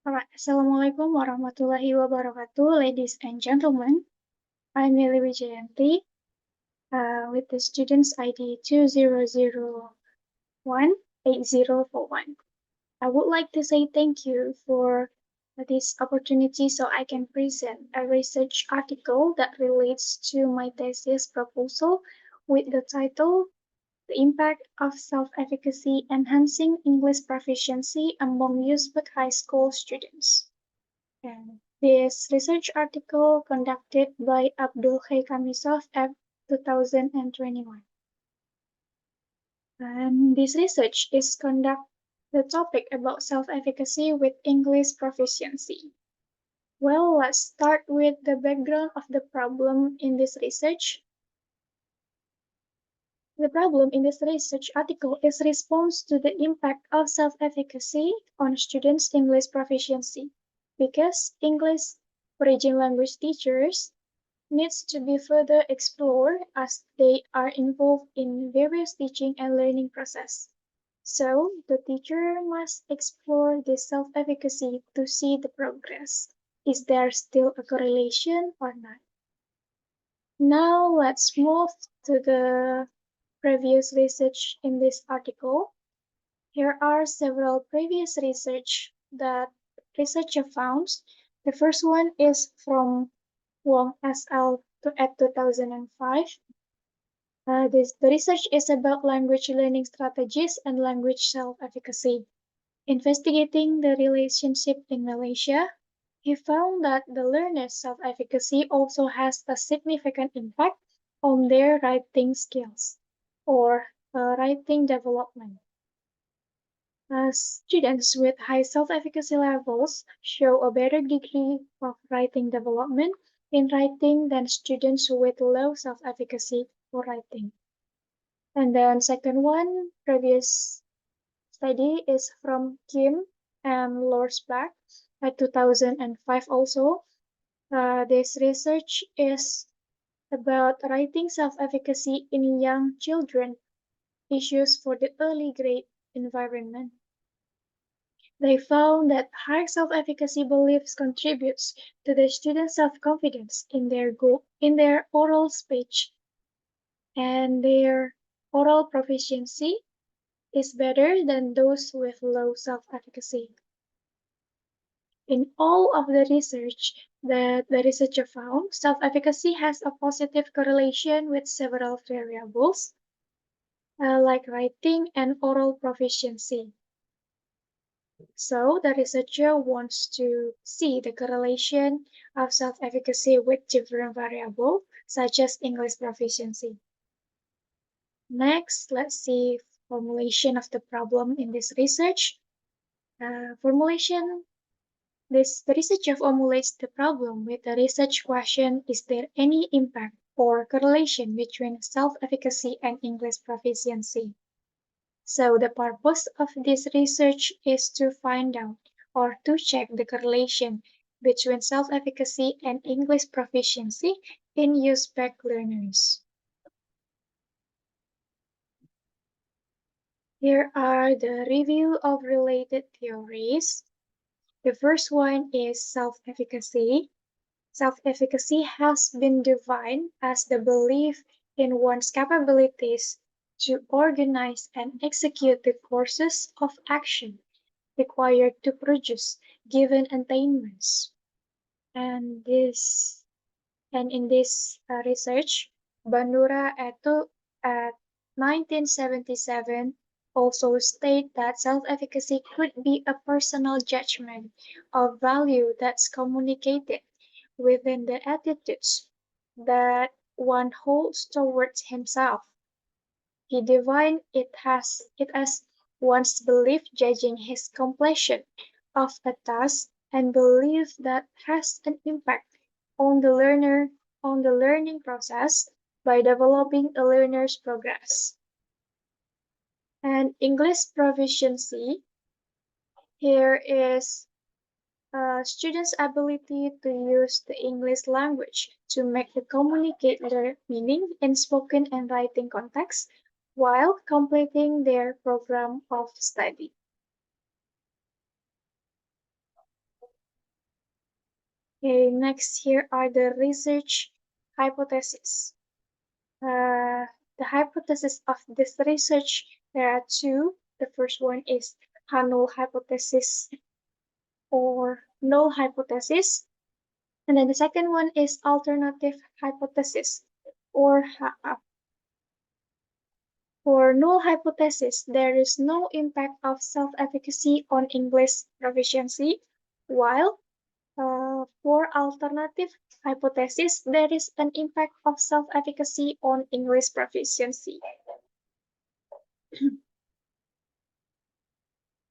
Alright, Assalamualaikum warahmatullahi wabarakatuh, ladies and gentlemen. I'm Wijayanti with the student's ID 20018041. I would like to say thank you for this opportunity so I can present a research article that relates to my thesis proposal with the title The Impact of Self-Efficacy Enhancing English Proficiency Among Uzbek High School Students. And this research article conducted by Abdul Kamisov at 2021. And this research is conduct the topic about self-efficacy with English proficiency. Well, let's start with the background of the problem in this research. The problem in this research article is response to the impact of self-efficacy on students' English proficiency, because English origin language teachers needs to be further explored as they are involved in various teaching and learning process. So the teacher must explore the self-efficacy to see the progress. Is there still a correlation or not? Now let's move to the previous research in this article. Here are several previous research that researcher found. The first one is from Wong et al. At 2005. The research is about language learning strategies and language self-efficacy. Investigating the relationship in Malaysia, he found that the learner's self-efficacy also has a significant impact on their writing skills or writing development. Students with high self-efficacy levels show a better degree of writing development in writing than students with low self-efficacy for writing. And then second one, previous study is from Kim and Lorsbach at 2005 also. This research is about writing self-efficacy in young children, issues for the early grade environment. They found that high self-efficacy beliefs contributes to the students' self-confidence in their oral speech, and their oral proficiency is better than those with low self-efficacy. In all of the research that the researcher found, self-efficacy has a positive correlation with several variables, like writing and oral proficiency. So the researcher wants to see the correlation of self-efficacy with different variables, such as English proficiency. Next, let's see formulation of the problem in this research. The researcher formulates the problem with the research question, is there any impact or correlation between self-efficacy and English proficiency? So the purpose of this research is to find out or to check the correlation between self-efficacy and English proficiency in Uzbek learners. Here are the review of related theories. The first one is self-efficacy. Self-efficacy has been defined as the belief in one's capabilities to organize and execute the courses of action required to produce given attainments. And in this research, Bandura et al. At 1977 also state that self-efficacy could be a personal judgment of value that's communicated within the attitudes that one holds towards himself. He defined it as one's belief judging his completion of a task and belief that has an impact on the learning process by developing a learner's progress. And English proficiency here is a student's ability to use the English language to communicate their meaning in spoken and writing context while completing their program of study. Okay, next here are the research hypotheses. The hypothesis of this research, there are two. The first one is null hypothesis or null hypothesis. And then the second one is alternative hypothesis or HA. For null hypothesis, there is no impact of self-efficacy on English proficiency, while for alternative hypothesis, there is an impact of self-efficacy on English proficiency.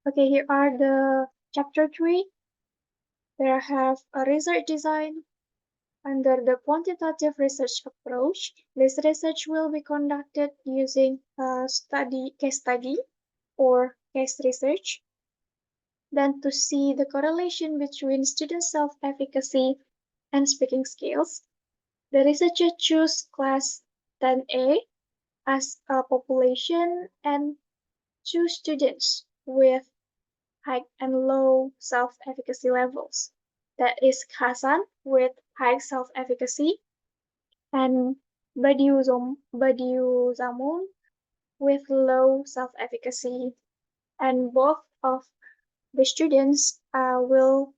Okay, here are the chapter 3. There I have a research design. Under the quantitative research approach, this research will be conducted using a case study or case research. Then to see the correlation between student self-efficacy and speaking skills, the researcher chose class 10A as a population and two students with high and low self-efficacy levels. That is Hasan with high self-efficacy and Badiu Zamun with low self-efficacy. And both of the students will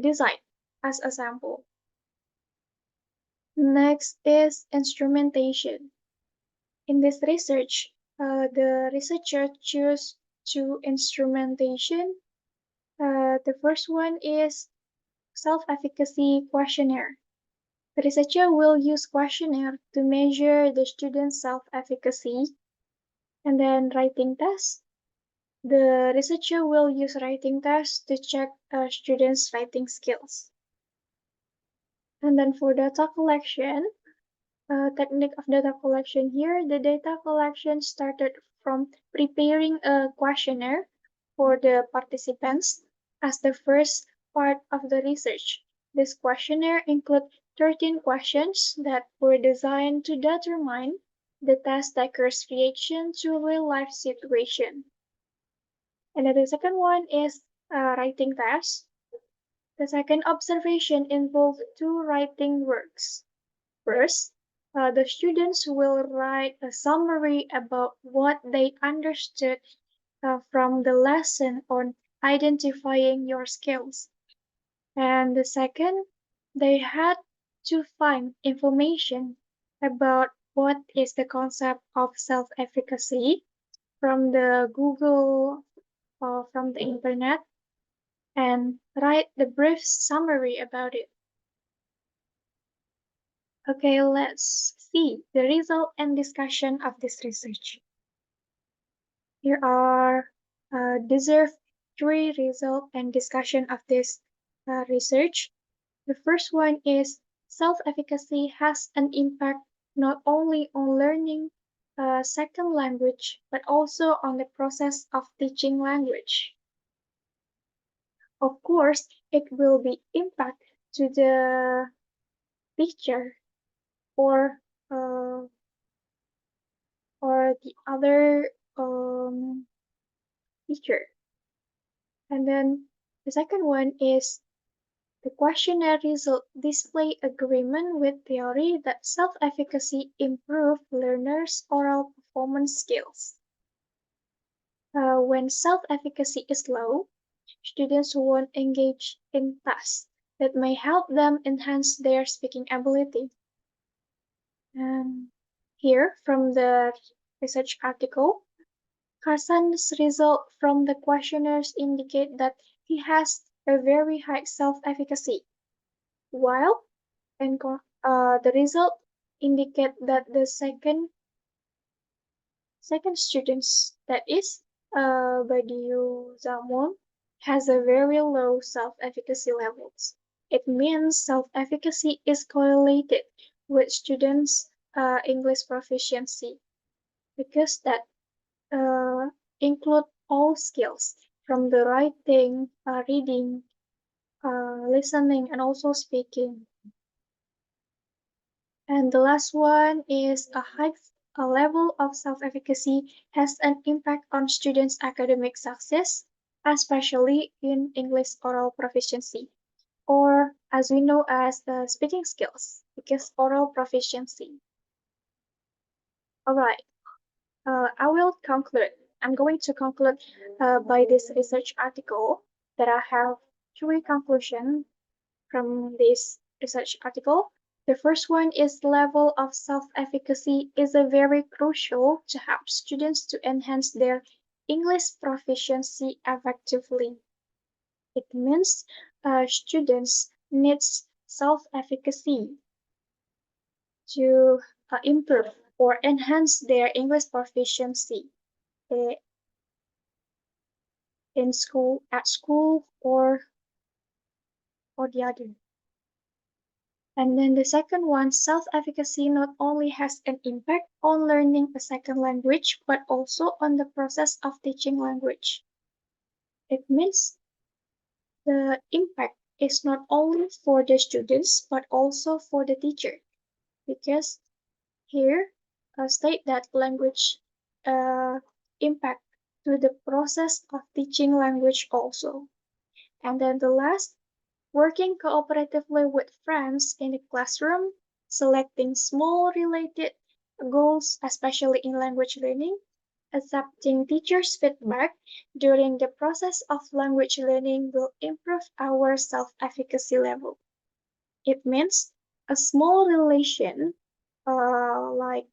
design as a sample. Next is instrumentation. In this research, the researcher chose two instrumentation. The first one is self-efficacy questionnaire. The researcher will use questionnaire to measure the student's self-efficacy, and then writing test. The researcher will use writing tests to check a students' writing skills. And then for data collection, technique of data collection here, the data collection started from preparing a questionnaire for the participants as the first part of the research. This questionnaire includes 13 questions that were designed to determine the test taker's reaction to real-life situation. And then the second one is writing test. The second observation involved two writing works. First, the students will write a summary about what they understood from the lesson on identifying your skills. And the second, they had to find information about what is the concept of self-efficacy from the Google or from the internet and write the brief summary about it. Okay, let's see the result and discussion of this research. Here are deserved 3 result and discussion of this research. The first one is self-efficacy has an impact not only on learning a second language, but also on the process of teaching language. Of course, it will be impact to the teacher or uh, or the other teacher. And then the second one is the questionnaire result display agreement with theory that self-efficacy improve learners' oral performance skills. When self-efficacy is low, students won't engage in tasks that may help them enhance their speaking ability. And here, from the research article, Hassan's results from the questionnaires indicate that he has a very high self-efficacy, while the result indicate that the second students, that is, Badiou Zamon, has a very low self-efficacy levels. It means self-efficacy is correlated with students' English proficiency because that include all skills from the writing, reading, listening, and also speaking. And the last one is a level of self-efficacy has an impact on students' academic success, especially in English oral proficiency. or as we know as the speaking skills, because oral proficiency. All right, I will conclude. I'm going to conclude by this research article that I have three conclusions from this research article. The first one is level of self-efficacy is a very crucial to help students to enhance their English proficiency effectively. It means students needs self-efficacy to improve or enhance their English proficiency uh, in school, at school, or the other. And then the second one, self-efficacy not only has an impact on learning a second language, but also on the process of teaching language. It means the impact is not only for the students, but also for the teacher. Because here, state that language uh, impact to the process of teaching language also. And then the last, working cooperatively with friends in the classroom, selecting small related goals, especially in language learning, accepting teachers' feedback during the process of language learning will improve our self-efficacy level. It means a small relation, like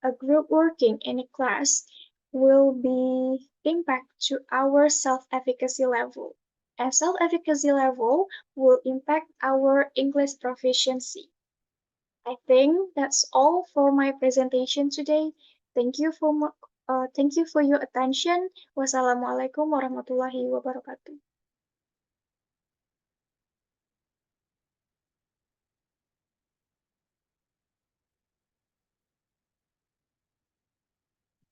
a group working in a class, will be impact to our self-efficacy level. And self-efficacy level will impact our English proficiency. I think that's all for my presentation today. Thank you for thank you for your attention. Wassalamualaikum warahmatullahi wabarakatuh.